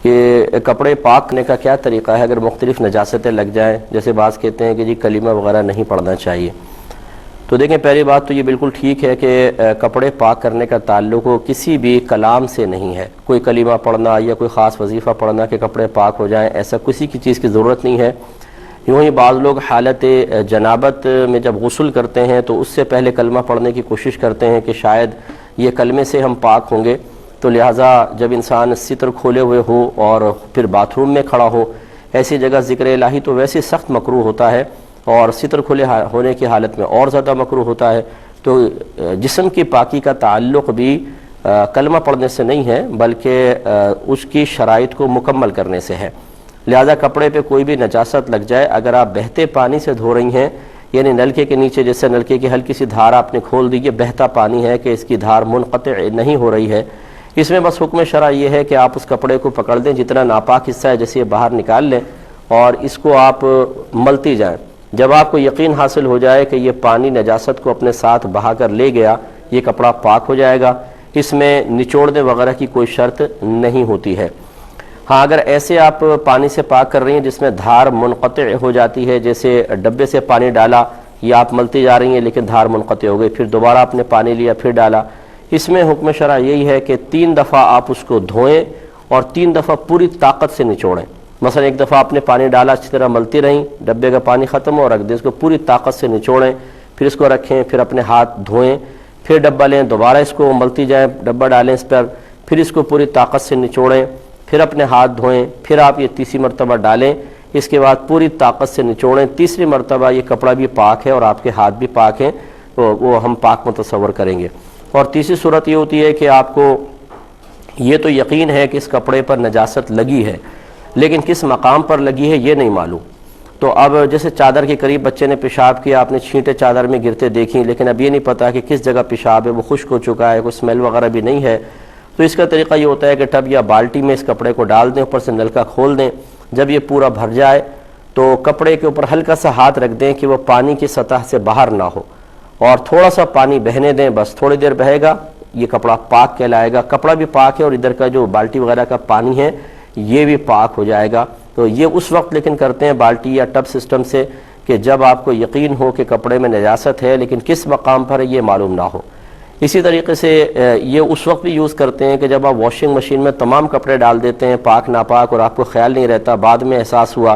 کہ کپڑے پاک کرنے کا کیا طریقہ ہے اگر مختلف نجاستیں لگ جائیں. جیسے بعض کہتے ہیں کہ جی کلمہ وغیرہ نہیں پڑھنا چاہیے. تو دیکھیں پہلی بات تو یہ بالکل ٹھیک ہے کہ کپڑے پاک کرنے کا تعلق کسی بھی کلام سے نہیں ہے. کوئی کلمہ پڑھنا یا کوئی خاص وظیفہ پڑھنا کہ کپڑے پاک ہو جائیں، ایسا کسی کی چیز کی ضرورت نہیں ہے. یوں ہی بعض لوگ حالت جنابت میں جب غسل کرتے ہیں تو اس سے پہلے کلمہ پڑھنے کی کوشش کرتے ہیں کہ شاید یہ کلمے سے ہم پاک ہوں گے. تو لہٰذا جب انسان ستر کھولے ہوئے ہو اور پھر باتھ روم میں کھڑا ہو، ایسی جگہ ذکر الہی تو ویسے سخت مکروہ ہوتا ہے، اور ستر کھلے ہونے کی حالت میں اور زیادہ مکروہ ہوتا ہے. تو جسم کی پاکی کا تعلق بھی کلمہ پڑھنے سے نہیں ہے بلکہ اس کی شرائط کو مکمل کرنے سے ہے. لہذا کپڑے پہ کوئی بھی نجاست لگ جائے، اگر آپ بہتے پانی سے دھو رہی ہیں، یعنی نلکے کے نیچے جیسے نلکے کی ہلکی سی دھار آپ نے کھول دی، یہ بہتا پانی ہے کہ اس کی دھار منقطع نہیں ہو رہی ہے، اس میں بس حکم شرع یہ ہے کہ آپ اس کپڑے کو پکڑ دیں، جتنا ناپاک حصہ ہے جیسے یہ باہر نکال لیں اور اس کو آپ ملتی جائیں. جب آپ کو یقین حاصل ہو جائے کہ یہ پانی نجاست کو اپنے ساتھ بہا کر لے گیا، یہ کپڑا پاک ہو جائے گا. اس میں نچوڑنے وغیرہ کی کوئی شرط نہیں ہوتی ہے. ہاں اگر ایسے آپ پانی سے پاک کر رہی ہیں جس میں دھار منقطع ہو جاتی ہے، جیسے ڈبے سے پانی ڈالا یا آپ ملتی جا رہی ہیں لیکن دھار منقطع ہو گئی، پھر دوبارہ آپ نے پانی لیا پھر ڈالا، اس میں حکم شرع یہی ہے کہ 3 دفعہ آپ اس کو دھوئیں اور 3 دفعہ پوری طاقت سے نچوڑیں. مثلا ایک دفعہ آپ نے پانی ڈالا، اچھی طرح ملتی رہیں، ڈبے کا پانی ختم ہو رکھ دیں، اس کو پوری طاقت سے نچوڑیں، پھر اس کو رکھیں، پھر اپنے ہاتھ دھوئیں، پھر ڈبہ لیں، دوبارہ اس کو ملتی جائیں، ڈبہ ڈالیں اس پر، پھر اس کو پوری طاقت سے نچوڑیں، پھر اپنے ہاتھ دھوئیں، پھر آپ یہ تیسری مرتبہ ڈالیں، اس کے بعد پوری طاقت سے نچوڑیں. تیسری مرتبہ یہ کپڑا بھی پاک ہے اور آپ کے ہاتھ بھی پاک ہیں، وہ ہم پاک متصور کریں گے. اور تیسری صورت یہ ہوتی ہے کہ آپ کو یہ تو یقین ہے کہ اس کپڑے پر نجاست لگی ہے، لیکن کس مقام پر لگی ہے یہ نہیں معلوم. تو اب جیسے چادر کے قریب بچے نے پیشاب کیا، آپ نے چھینٹے چادر میں گرتے دیکھیں، لیکن اب یہ نہیں پتا کہ کس جگہ پیشاب ہے، وہ خشک ہو چکا ہے، کوئی اسمیل وغیرہ بھی نہیں ہے. تو اس کا طریقہ یہ ہوتا ہے کہ ٹب یا بالٹی میں اس کپڑے کو ڈال دیں، اوپر سے نلکا کھول دیں. جب یہ پورا بھر جائے تو کپڑے کے اوپر ہلکا سا ہاتھ رکھ دیں کہ وہ پانی کی سطح سے باہر نہ ہو، اور تھوڑا سا پانی بہنے دیں، بس تھوڑی دیر بہے گا، یہ کپڑا پاک کہلائے گا. کپڑا بھی پاک ہے اور ادھر کا جو بالٹی وغیرہ کا پانی ہے یہ بھی پاک ہو جائے گا. تو یہ اس وقت لیکن کرتے ہیں بالٹی یا ٹب سسٹم سے کہ جب آپ کو یقین ہو کہ کپڑے میں نجاست ہے لیکن کس مقام پر ہے یہ معلوم نہ ہو. اسی طریقے سے یہ اس وقت بھی یوز کرتے ہیں کہ جب آپ واشنگ مشین میں تمام کپڑے ڈال دیتے ہیں پاک ناپاک اور آپ کو خیال نہیں رہتا، بعد میں احساس ہوا،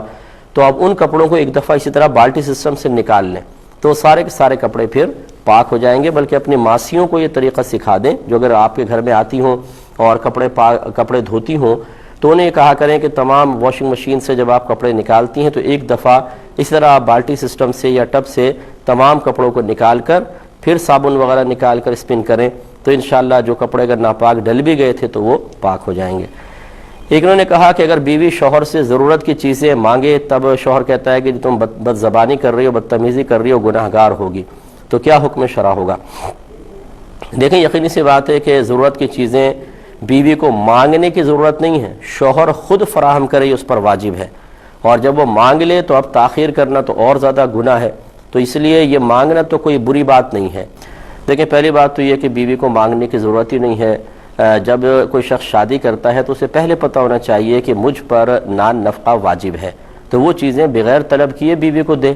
تو آپ ان کپڑوں کو ایک دفعہ اسی طرح بالٹی سسٹم سے نکال لیں، تو سارے کے سارے کپڑے پھر پاک ہو جائیں گے. بلکہ اپنی ماسیوں کو یہ طریقہ سکھا دیں جو اگر آپ کے گھر میں آتی ہوں اور کپڑے دھوتی ہوں، تو انہیں یہ کہا کریں کہ تمام واشنگ مشین سے جب آپ کپڑے نکالتی ہیں تو ایک دفعہ اس طرح آپ بالٹی سسٹم سے یا ٹب سے تمام کپڑوں کو نکال کر پھر صابن وغیرہ نکال کر اسپن کریں، تو انشاءاللہ جو کپڑے اگر ناپاک ڈل بھی گئے تھے تو وہ پاک ہو جائیں گے. ایک انہوں نے کہا کہ اگر بیوی شوہر سے ضرورت کی چیزیں مانگے تب شوہر کہتا ہے کہ تم بد زبانی کر رہی ہو، بدتمیزی کر رہی ہو، گناہ گار ہوگی، تو کیا حکم شرع ہوگا؟ دیکھیں یقینی سی بات ہے کہ ضرورت کی چیزیں بیوی کو مانگنے کی ضرورت نہیں ہے، شوہر خود فراہم کرے اس پر واجب ہے، اور جب وہ مانگ لے تو اب تاخیر کرنا تو اور زیادہ گناہ ہے. تو اس لیے یہ مانگنا تو کوئی بری بات نہیں ہے. دیکھیں پہلی بات تو یہ کہ بیوی کو مانگنے کی ضرورت ہی نہیں ہے. جب کوئی شخص شادی کرتا ہے تو اسے پہلے پتہ ہونا چاہیے کہ مجھ پر نان نفقہ واجب ہے، تو وہ چیزیں بغیر طلب کیے بیوی کو دے،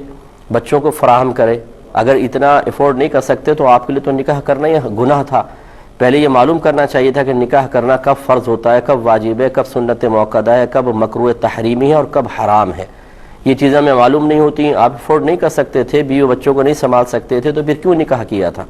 بچوں کو فراہم کرے. اگر اتنا افورڈ نہیں کر سکتے تو آپ کے لیے تو نکاح کرنا ہی گناہ تھا. پہلے یہ معلوم کرنا چاہیے تھا کہ نکاح کرنا کب فرض ہوتا ہے، کب واجب ہے، کب سنت موقدہ ہے، کب مکروہ تحریمی ہے اور کب حرام ہے. یہ چیزیں ہمیں معلوم نہیں ہوتی. آپ افورڈ نہیں کر سکتے تھے، بیوی بچوں کو نہیں سنبھال سکتے تھے، تو پھر کیوں نکاح کیا تھا؟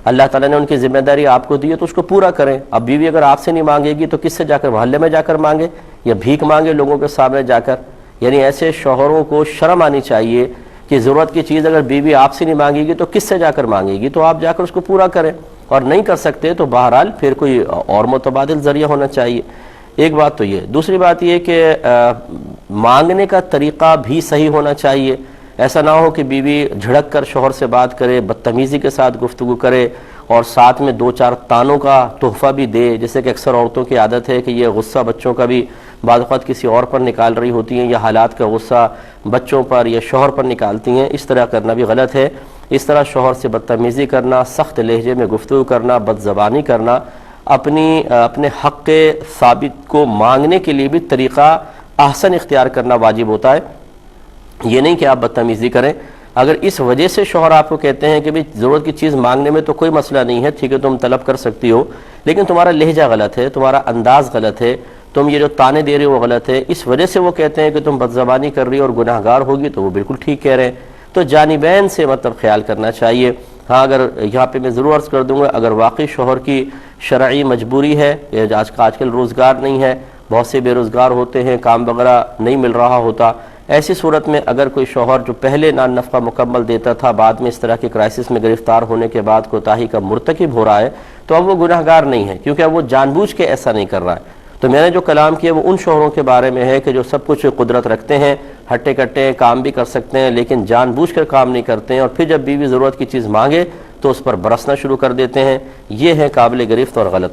اللہ تعالیٰ نے ان کی ذمہ داری آپ کو دی ہے تو اس کو پورا کریں. اب بیوی اگر آپ سے نہیں مانگے گی تو کس سے جا کر؟ محلے میں جا کر مانگے یا بھیک مانگے لوگوں کے سامنے جا کر؟ یعنی ایسے شوہروں کو شرم آنی چاہیے کہ ضرورت کی چیز اگر بیوی آپ سے نہیں مانگے گی تو کس سے جا کر مانگے گی؟ تو آپ جا کر اس کو پورا کریں، اور نہیں کر سکتے تو بہرحال پھر کوئی اور متبادل ذریعہ ہونا چاہیے. ایک بات تو یہ. دوسری بات یہ کہ مانگنے کا طریقہ بھی صحیح ہونا چاہیے. ایسا نہ ہو کہ بیوی جھڑک کر شوہر سے بات کرے، بدتمیزی کے ساتھ گفتگو کرے اور ساتھ میں 2-4 تانوں کا تحفہ بھی دے، جیسے کہ اکثر عورتوں کی عادت ہے کہ یہ غصہ بچوں کا بھی بعض اوقات کسی اور پر نکال رہی ہوتی ہیں، یا حالات کا غصہ بچوں پر یا شوہر پر نکالتی ہیں. اس طرح کرنا بھی غلط ہے. اس طرح شوہر سے بدتمیزی کرنا، سخت لہجے میں گفتگو کرنا، بد زبانی کرنا اپنے حق ثابت کو مانگنے کے لیے بھی طریقہ احسن اختیار کرنا واجب ہوتا ہے. یہ نہیں کہ آپ بدتمیزی کریں. اگر اس وجہ سے شوہر آپ کو کہتے ہیں کہ بھی ضرورت کی چیز مانگنے میں تو کوئی مسئلہ نہیں ہے، ٹھیک ہے تم طلب کر سکتی ہو، لیکن تمہارا لہجہ غلط ہے، تمہارا انداز غلط ہے، تم یہ جو تانے دے رہے ہو وہ غلط ہے، اس وجہ سے وہ کہتے ہیں کہ تم بدزبانی کر رہی ہو اور گناہ گار ہوگی، تو وہ بالکل ٹھیک کہہ رہے ہیں. تو جانبین سے مطلب خیال کرنا چاہیے. ہاں اگر یہاں پہ میں ضرور عرض کر دوں گا، اگر واقعی شوہر کی شرعی مجبوری ہے، آج کل روزگار نہیں ہے، بہت سے بے روزگار ہوتے ہیں، کام وغیرہ نہیں مل رہا ہوتا، ایسی صورت میں اگر کوئی شوہر جو پہلے نان نفقہ مکمل دیتا تھا بعد میں اس طرح کے کرائسس میں گرفتار ہونے کے بعد کوتاہی کا مرتکب ہو رہا ہے، تو اب وہ گناہ گار نہیں ہے، کیونکہ اب وہ جان بوجھ کے ایسا نہیں کر رہا ہے. تو میں نے جو کلام کیا وہ ان شوہروں کے بارے میں ہے کہ جو سب کچھ قدرت رکھتے ہیں، ہٹے کٹے کام بھی کر سکتے ہیں، لیکن جان بوجھ کر کام نہیں کرتے ہیں، اور پھر جب بیوی ضرورت کی چیز مانگے تو اس پر برسنا شروع کر دیتے ہیں. یہ ہے قابل گرفت اور غلط.